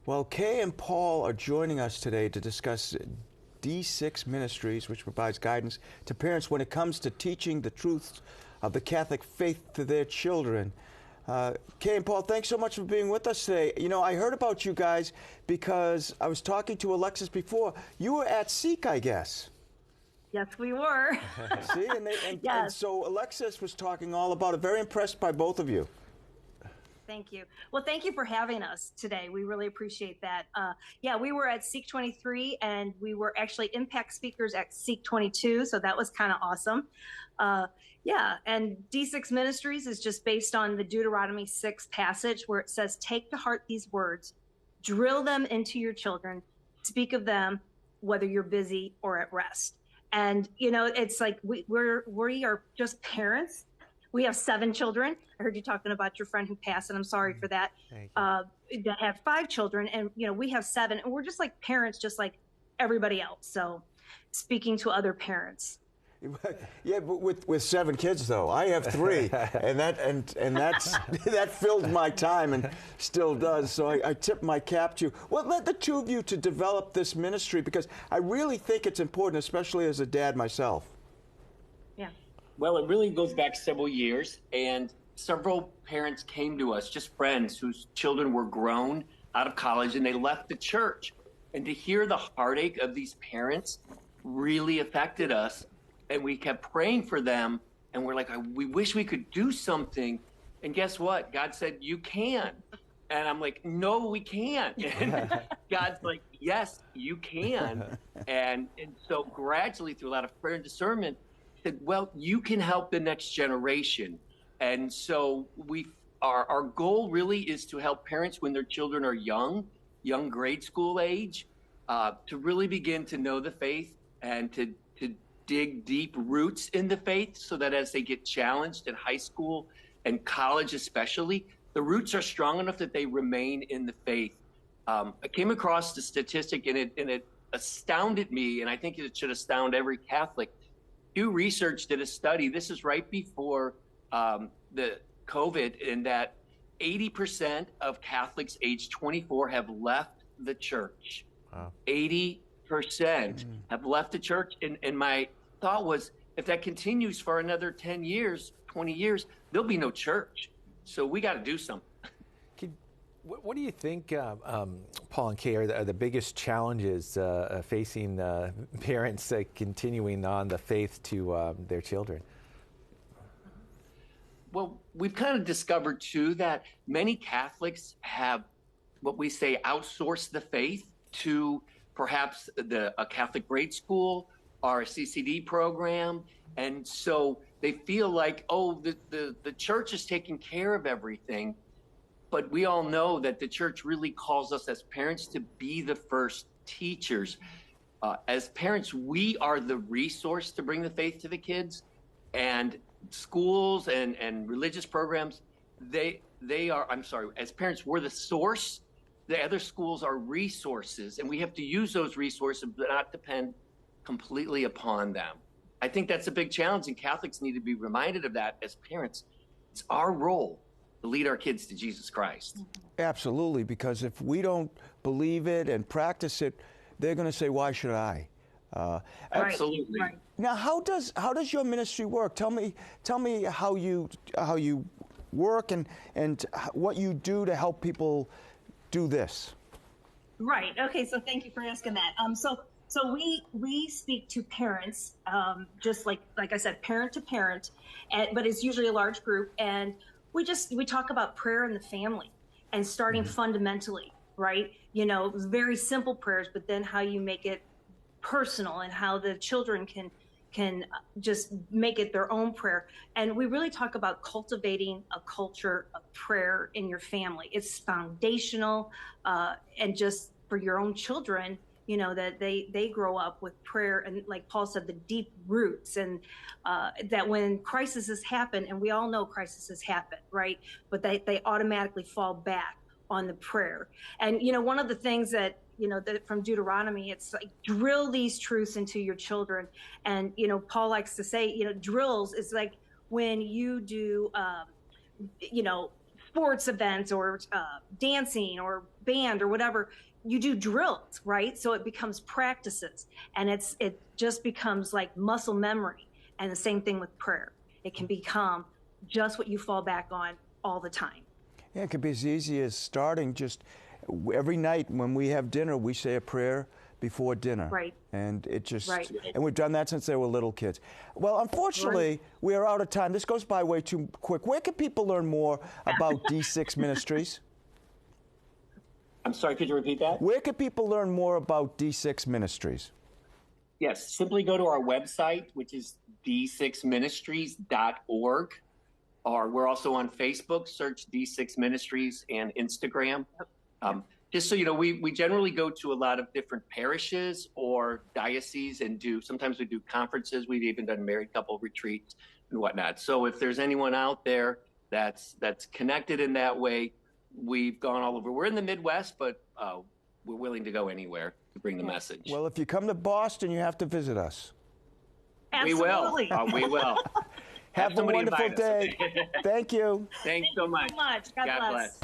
Well, Kay and Paul are joining us today to discuss D6 Ministries, which provides guidance to parents when it comes to teaching the truths of the Catholic faith to their children. Kay and Paul, thanks so much for being with us today. You know, I heard about you guys because I was talking to Alexis before. You were at Seek, I guess. Yes, we were. See, and so Alexis was talking all about it. Very impressed by both of you. Thank you. Well, thank you for having us today. We really appreciate that. Yeah, we were at Seek 23, and we were actually impact speakers at Seek 22, so that was kind of awesome. Yeah, and D6 Ministries is just based on the Deuteronomy 6 passage where it says, take to heart these words, drill them into your children, speak of them, whether you're busy or at rest. And, you know, it's like we are just parents. We have 7 children. I heard you talking about your friend who passed, and I'm sorry for that. That have 5 children, and you know we have 7, and we're just like parents, just like everybody else. So, speaking to other parents. Yeah, but with 7 kids though, I have 3, and that's that filled my time and still does. So I tip my cap to you. What led the two of you to develop this ministry? Because I really think it's important, especially as a dad myself. Yeah. Well, it really goes back several years, and several parents came to us, just friends whose children were grown out of college, and they left the church. And to hear the heartache of these parents really affected us, and we kept praying for them, and we're like, we wish we could do something. And guess what? God said, you can. And I'm like, no, we can't. And God's like, yes, you can. And so gradually, through a lot of prayer and discernment, said, well, you can help the next generation. And so our goal really is to help parents when their children are young grade school age, to really begin to know the faith and to dig deep roots in the faith so that as they get challenged in high school and college especially, the roots are strong enough that they remain in the faith. I came across the statistic and it astounded me, and I think it should astound every Catholic. Pew Research did a study, this is right before the COVID, in that 80% of Catholics age 24 have left the church. Wow. 80% have left the church. And my thought was, if that continues for another 10 years, 20 years, there'll be no church. So we got to do something. What do you think, Paul and Kay, are the biggest challenges facing parents continuing on the faith to their children? Well, we've kind of discovered, too, that many Catholics have what we say outsourced the faith to perhaps a Catholic grade school or a CCD program. And so they feel like, oh, the church is taking care of everything. But we all know that the church really calls us as parents to be the first teachers. As parents, we are the resource to bring the faith to the kids, and schools and religious programs, they are, I'm sorry, as parents, we're the source. The other schools are resources, and we have to use those resources but not depend completely upon them. I think that's a big challenge, and Catholics need to be reminded of that as parents. It's our role to lead our kids to Jesus Christ. Absolutely, because if we don't believe it and practice it, they're going to say, why should I? Absolutely. Right. Now, how does your ministry work? Tell me how you work and what you do to help people do this. Right. Okay. So thank you for asking that. So we speak to parents, just like I said, parent to parent, but it's usually a large group, and we talk about prayer in the family and starting fundamentally, right? You know, very simple prayers, but then how you make it personal and how the children can just make it their own prayer. And we really talk about cultivating a culture of prayer in your family. It's foundational, and just for your own children, you know, that they grow up with prayer and, like Paul said, the deep roots, and that when crises happen, and we all know crises happen, right? But they automatically fall back on the prayer. And, you know, one of the things that, you know, that from Deuteronomy, it's like, drill these truths into your children. And, you know, Paul likes to say, you know, drills is like when you do, you know, sports events or dancing or band or whatever, you do drills, right? So it becomes practices, and it just becomes like muscle memory. And the same thing with prayer. It can become just what you fall back on all the time. Yeah, it could be as easy as starting just every night when we have dinner, we say a prayer before dinner. Right. And it just, right. and we've done that since they were little kids. Well, unfortunately, right. we are out of time. This goes by way too quick. Where can people learn more about D6 Ministries? I'm sorry, could you repeat that? Where can people learn more about D6 Ministries? Yes, simply go to our website, which is d6ministries.org. Or we're also on Facebook, search D6 Ministries, and Instagram. Just so you know, we generally go to a lot of different parishes or dioceses and sometimes we do conferences. We've even done married couple retreats and whatnot. So if there's anyone out there that's connected in that way, we've gone all over. We're in the Midwest, but we're willing to go anywhere to bring the message. Well, if you come to Boston, you have to visit us. Absolutely. We will. Have a wonderful day. Thank you. Thanks so much. God bless.